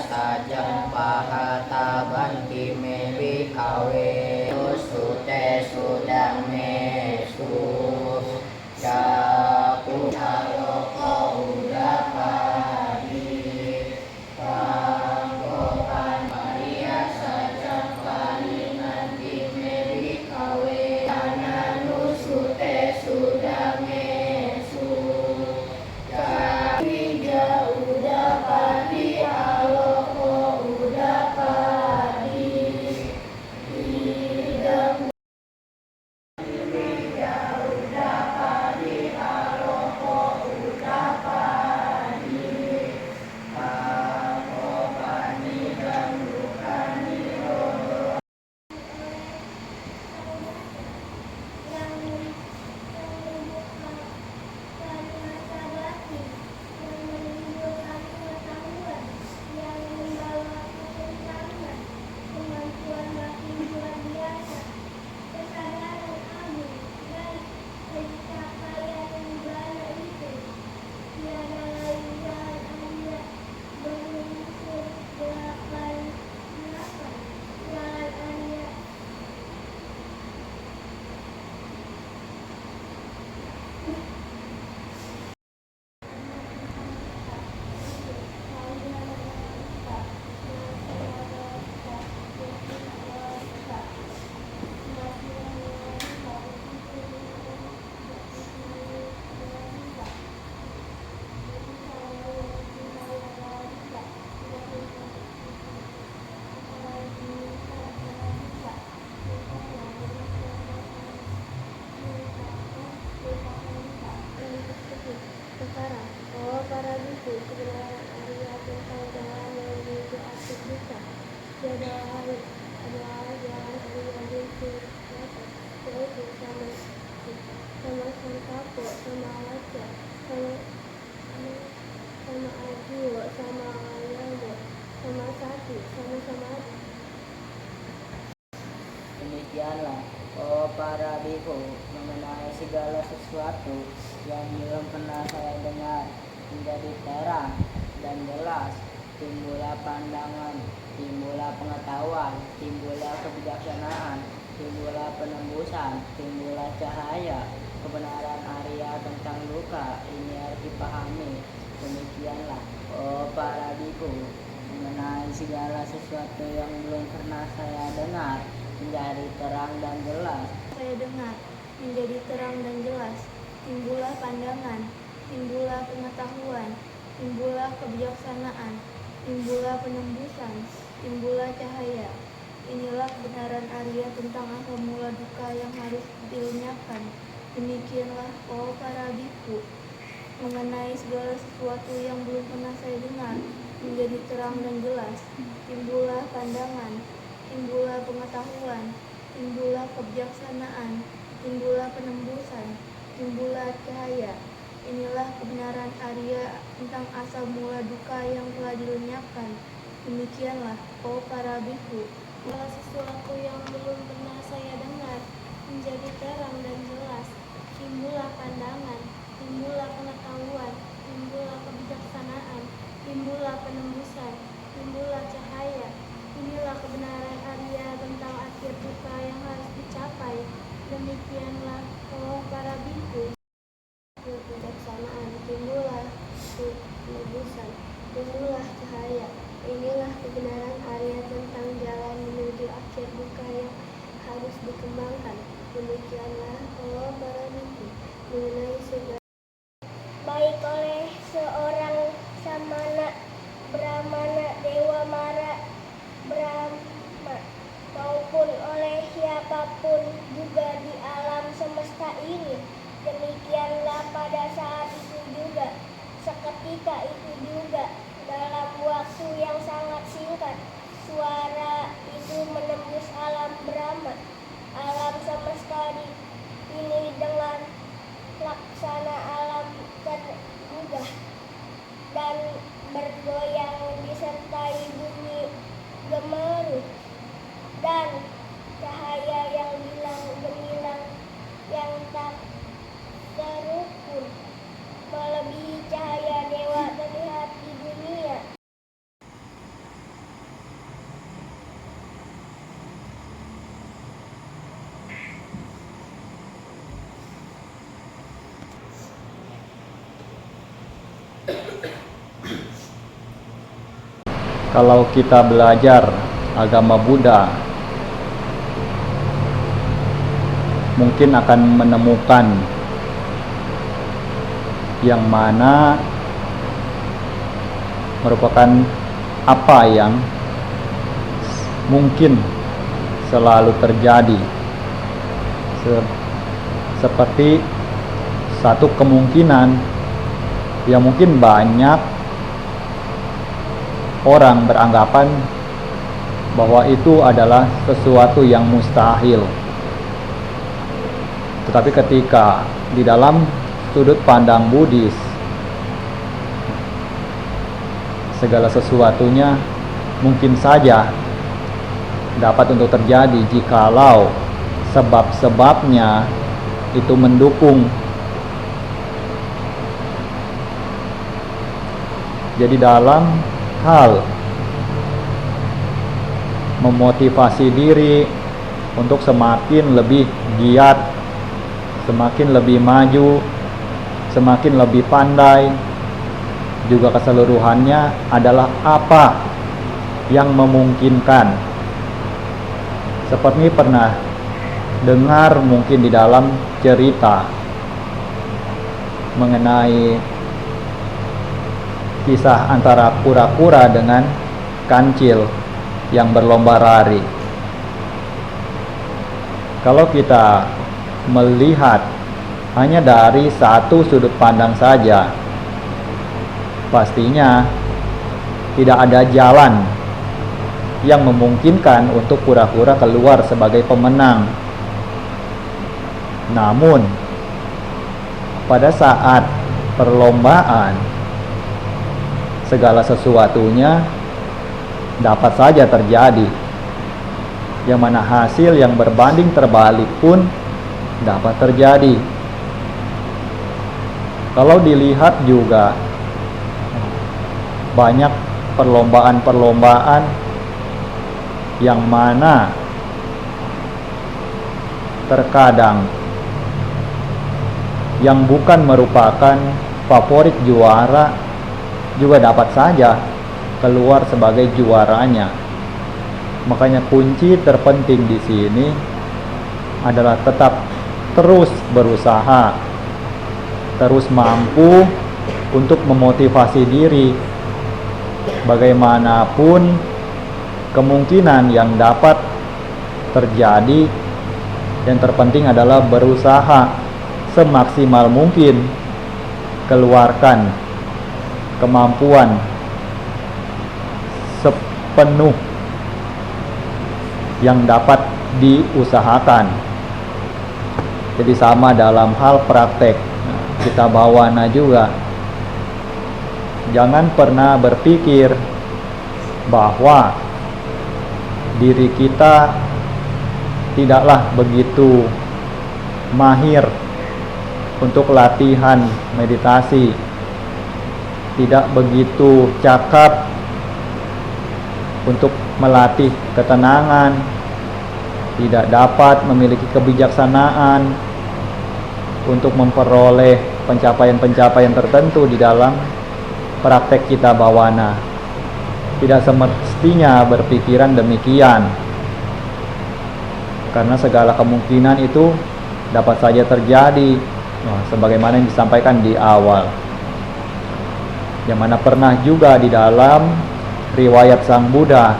sajang pahataban kime bikawe sute sudang mesu jaku aloko udapadi pangkopan Maria sajang paningan kime bikawe ananu sute sudang mesu jaku udapadi aloko udapadi idam udapadi aloko udapadi pangopani gandukani rodo sekarang, bahwa para biku kebenaran Arya tentang jalan yang menuju akhir duka. Tiada lain adalah jalan Arya menuju neraka, yaitu sama sangkapo, sama waca, sama ajiwa, sama ayamo, sama sati, sama samadhi. Demikianlah, oh para biku, mengenai segala sesuatu yang belum pernah saya dengar menjadi terang dan jelas. Timbullah pandangan, timbullah pengetahuan, timbullah kebijaksanaan, timbullah penembusan, timbullah cahaya. Kebenaran Arya tentang luka ini harus dipahami. Demikianlah, oh para biku, mengenai segala sesuatu yang belum pernah saya dengar menjadi terang dan jelas. Saya dengar menjadi terang dan jelas. Timbullah pandangan, timbullah pengetahuan, timbullah kebijaksanaan, timbullah penembusan, timbullah cahaya. Inilah kebenaran Arya tentang asal mula duka yang harus dilenyapkan. Demikianlah, oh para biku, mengenai segala sesuatu yang belum pernah saya dengar menjadi terang dan jelas. Timbullah pandangan, timbullah pengetahuan, timbullah kebijaksanaan, timbullah penembusan, timbullah cahaya. Inilah kebenaran Arya tentang asal mula duka yang telah dilenyapkan. Demikianlah, oh para biku, segala sesuatu yang belum pernah saya dengar menjadi terang dan jelas. Timbullah pandangan, timbullah pengetahuan, timbullah kebijaksanaan, timbullah penembusan, timbullah cahaya. Inilah kebenaran Arya tentang akhir duka yang harus dicapai. Demikianlah, oh para biku, kebijaksanaan, timbullah penebusan, timbullah cahaya. Inilah kebenaran Arya tentang jalan menuju akhir duka yang harus dikembangkan. Demikianlah, oh para biku, mengenai segala baik oleh seorang samana, brahmana, dewa mara, Brahma, maupun oleh siapapun juga di alam semesta ini. Demikianlah pada saat itu juga, seketika itu juga, dalam waktu yang sangat singkat, suara itu menembus alam Brahma, alam semesta ini dengan laksana alam tergugah dan bergoyang disertai bunyi gemuruh dan cahaya yang bilang gemilang yang tak terukur melebihi cahaya dewa terlihat di dunia. Kalau kita belajar agama Buddha, mungkin akan menemukan yang mana merupakan apa yang mungkin selalu terjadi, seperti satu kemungkinan yang mungkin banyak orang beranggapan bahwa itu adalah sesuatu yang mustahil. Tetapi ketika di dalam sudut pandang Buddhis, segala sesuatunya mungkin saja dapat untuk terjadi jikalau sebab-sebabnya itu mendukung. Jadi dalam hal memotivasi diri untuk semakin lebih giat, semakin lebih maju, semakin lebih pandai, juga keseluruhannya adalah apa yang memungkinkan. Seperti pernah dengar mungkin di dalam cerita mengenai kisah antara kura-kura dengan kancil yang berlomba lari. Kalau kita melihat hanya dari satu sudut pandang saja, pastinya tidak ada jalan yang memungkinkan untuk kura-kura keluar sebagai pemenang. Namun pada saat perlombaan, segala sesuatunya dapat saja terjadi, yang mana hasil yang berbanding terbalik pun dapat terjadi. Kalau dilihat juga banyak perlombaan-perlombaan yang mana terkadang yang bukan merupakan favorit juara juga dapat saja keluar sebagai juaranya. Makanya kunci terpenting di sini adalah tetap terus berusaha, terus mampu untuk memotivasi diri. Bagaimanapun kemungkinan yang dapat terjadi, yang terpenting adalah berusaha semaksimal mungkin, keluarkan kemampuan sepenuh yang dapat diusahakan. Jadi sama dalam hal praktek kita bawana juga, jangan pernah berpikir bahwa diri kita tidaklah begitu mahir untuk latihan meditasi, tidak begitu cakap untuk melatih ketenangan, tidak dapat memiliki kebijaksanaan untuk memperoleh pencapaian-pencapaian tertentu di dalam praktek kita bawana. Tidak semestinya berpikiran demikian, karena segala kemungkinan itu dapat saja terjadi, sebagaimana yang disampaikan di awal, yang mana pernah juga di dalam riwayat Sang Buddha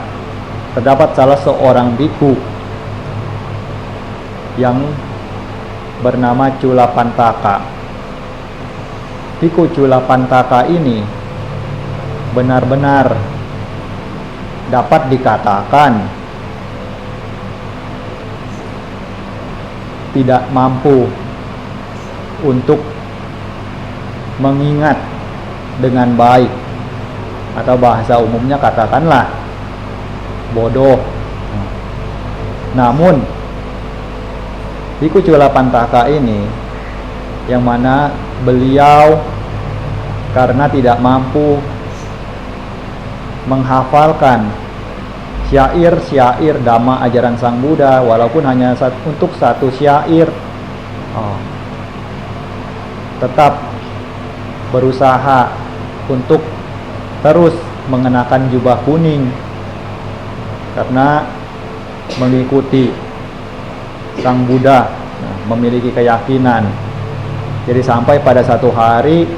terdapat salah seorang biku yang bernama Culapantaka. Biku Culapantaka ini benar-benar dapat dikatakan tidak mampu untuk mengingat dengan baik, atau bahasa umumnya katakanlah bodoh. Namun Biku Culapantaka ini, yang mana beliau karena tidak mampu menghafalkan syair-syair dhamma ajaran Sang Buddha, walaupun hanya untuk satu syair, tetap berusaha untuk terus mengenakan jubah kuning karena mengikuti Sang Buddha, memiliki keyakinan. Jadi sampai pada satu hari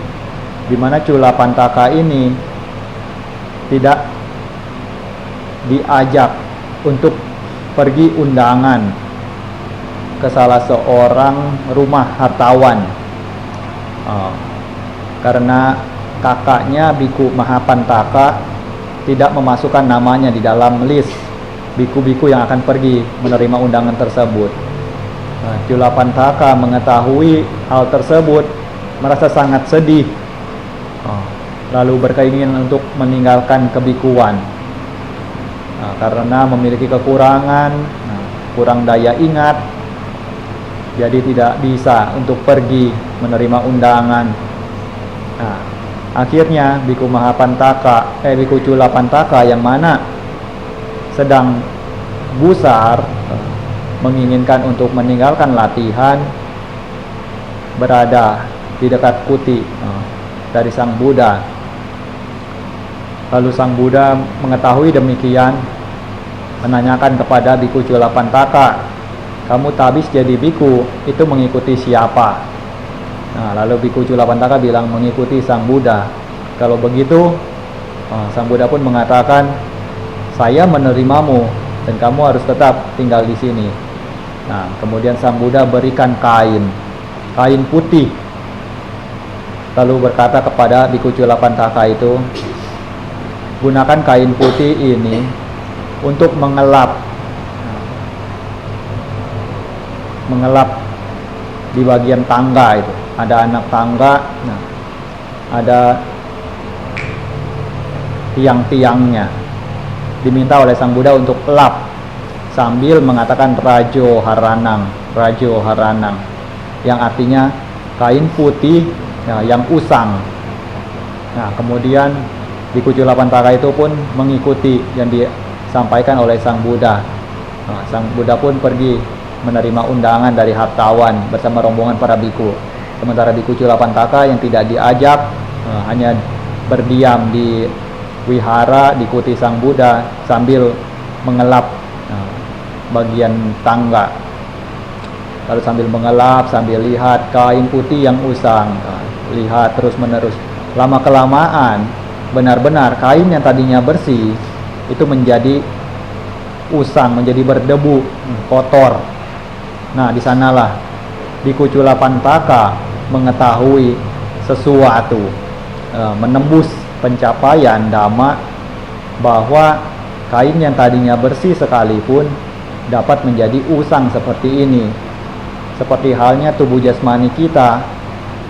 di mana Culapantaka ini tidak diajak untuk pergi undangan ke salah seorang rumah hartawan, karena kakaknya Biku Mahapantaka tidak memasukkan namanya di dalam list biku-biku yang akan pergi menerima undangan tersebut. Culapantaka mengetahui hal tersebut, merasa sangat sedih, lalu berkeinginan untuk meninggalkan kebikuan, karena memiliki kekurangan, kurang daya ingat, jadi tidak bisa untuk pergi menerima undangan. Akhirnya Biku Biku Culapantaka yang mana sedang gusar, menginginkan untuk meninggalkan latihan, berada di dekat kuti dari Sang Buddha. Lalu Sang Buddha mengetahui demikian, menanyakan kepada Biku Culapantaka, kamu tabis jadi biku itu mengikuti siapa? Lalu Biku Culapantaka bilang mengikuti Sang Buddha. Kalau begitu, Sang Buddha pun mengatakan, saya menerimamu dan kamu harus tetap tinggal di sini. Kemudian Sang Buddha berikan kain putih, lalu berkata kepada Biku Culapantaka itu, gunakan kain putih ini untuk mengelap di bagian tangga itu. Ada anak tangga, ada tiang-tiangnya. Diminta oleh Sang Buddha untuk lap sambil mengatakan Rajo Haranang, yang artinya kain putih yang usang. Kemudian Biku Culapantaka itu pun mengikuti yang disampaikan oleh Sang Buddha. Sang Buddha pun pergi menerima undangan dari hartawan bersama rombongan para biku. Sementara Biku Culapantaka yang tidak diajak hanya berdiam di wihara di kuti Sang Buddha sambil mengelap bagian tangga. Lalu sambil mengelap, sambil lihat kain putih yang usang, lihat terus menerus. Lama kelamaan benar-benar kain yang tadinya bersih itu menjadi usang, menjadi berdebu, kotor. Di sanalah Biku Culapantaka mengetahui sesuatu, menembus pencapaian dhamma, bahwa kain yang tadinya bersih sekalipun dapat menjadi usang seperti ini. Seperti halnya tubuh jasmani kita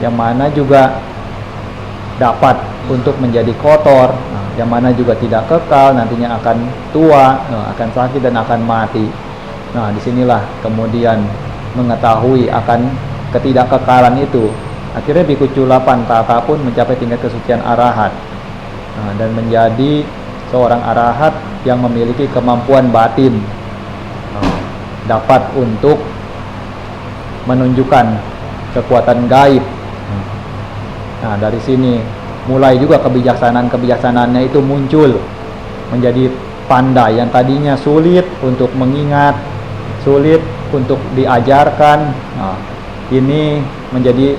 yang mana juga dapat untuk menjadi kotor, yang mana juga tidak kekal, nantinya akan tua, akan sakit dan akan mati. Disinilah kemudian mengetahui akan ketidakkekalan itu. Akhirnya Biku Culapantaka pun mencapai tingkat kesucian arahat, dan menjadi seorang arahat yang memiliki kemampuan batin, dapat untuk menunjukkan kekuatan gaib. Dari sini mulai juga kebijaksanaan-kebijaksanaannya itu muncul, menjadi pandai. Yang tadinya sulit untuk mengingat, sulit untuk diajarkan, ini menjadi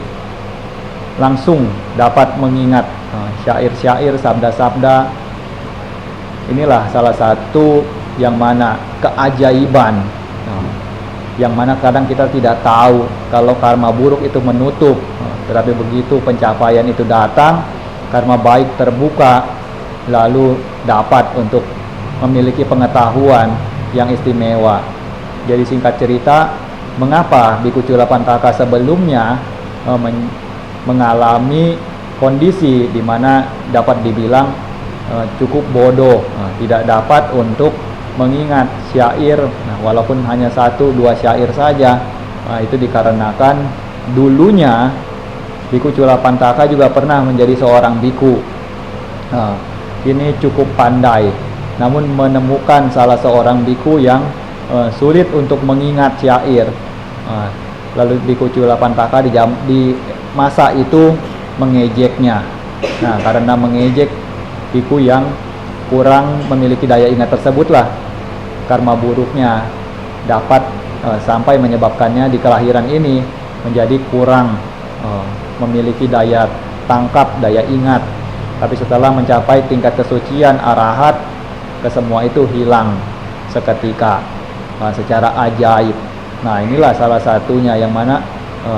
langsung dapat mengingat syair-syair, sabda-sabda. Inilah salah satu yang mana keajaiban, yang mana kadang kita tidak tahu kalau karma buruk itu menutup, tetapi begitu pencapaian itu datang, karma baik terbuka, lalu dapat untuk memiliki pengetahuan yang istimewa. Jadi singkat cerita, mengapa Biku Culapantaka sebelumnya mengalami kondisi di mana dapat dibilang cukup bodoh, tidak dapat untuk mengingat syair, walaupun hanya 1-2 syair saja. Itu dikarenakan dulunya Biku Culapantaka juga pernah menjadi seorang biku. Ini cukup pandai, namun menemukan salah seorang biku yang sulit untuk mengingat syair. Lalu Biku Culapantaka di masa itu mengejeknya. Karena mengejek biku yang kurang memiliki daya ingat tersebutlah karma buruknya dapat sampai menyebabkannya di kelahiran ini menjadi kurang memiliki daya tangkap, daya ingat. Tapi setelah mencapai tingkat kesucian arahat, kesemua itu hilang seketika secara ajaib. Nah, inilah salah satunya yang mana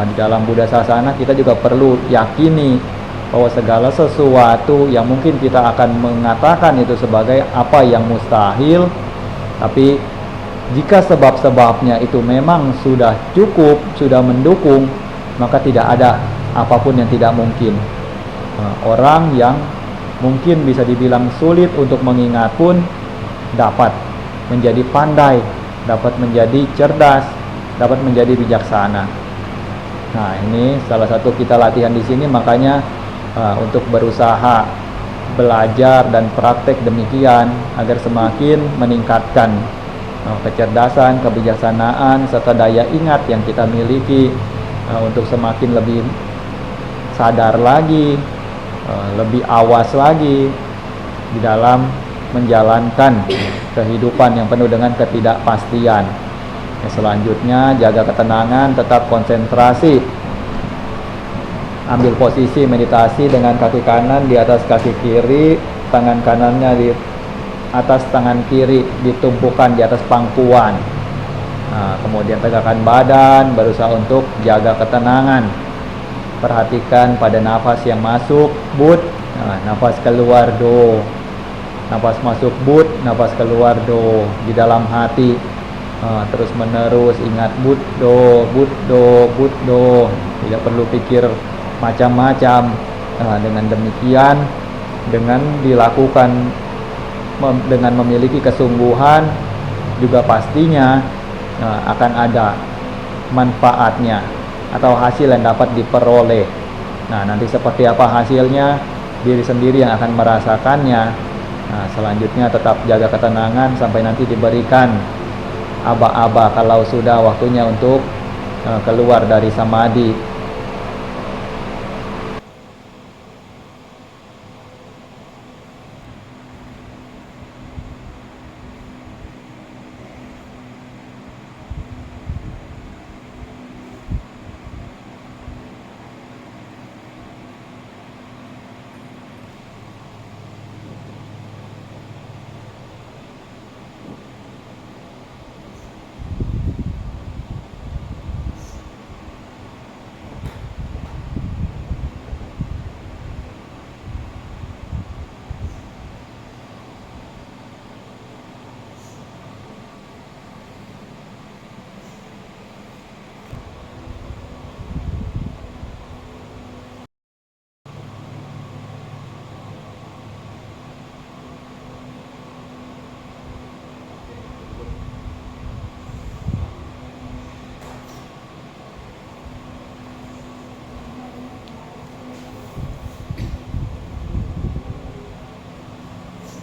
di dalam Buddha Sasana kita juga perlu yakini bahwa segala sesuatu yang mungkin kita akan mengatakan itu sebagai apa yang mustahil, tapi jika sebab-sebabnya itu memang sudah cukup, sudah mendukung, maka tidak ada apapun yang tidak mungkin. Orang yang mungkin bisa dibilang sulit untuk mengingat pun dapat menjadi pandai, dapat menjadi cerdas, dapat menjadi bijaksana. Nah, ini salah satu kita latihan di sini, makanya untuk berusaha belajar dan praktek demikian agar semakin meningkatkan kecerdasan, kebijaksanaan serta daya ingat yang kita miliki untuk semakin lebih sadar lagi, lebih awas lagi di dalam menjalankan kehidupan yang penuh dengan ketidakpastian. Selanjutnya, jaga ketenangan, tetap konsentrasi. Ambil posisi meditasi dengan kaki kanan di atas kaki kiri, tangan kanannya di atas tangan kiri, ditumpukan di atas pangkuan. Kemudian tegakkan badan, berusaha untuk jaga ketenangan. Perhatikan pada nafas yang masuk, but, nafas keluar, do. Nafas masuk, but, nafas keluar, do. Di dalam hati, terus menerus ingat but, do, but, do, but, do. Tidak perlu pikir macam-macam. Dengan demikian, dengan dilakukan dengan memiliki kesungguhan, juga pastinya akan ada manfaatnya atau hasil yang dapat diperoleh. Nah, nanti seperti apa hasilnya, diri sendiri yang akan merasakannya. Nah, selanjutnya tetap jaga ketenangan sampai nanti diberikan aba-aba kalau sudah waktunya untuk keluar dari samadhi.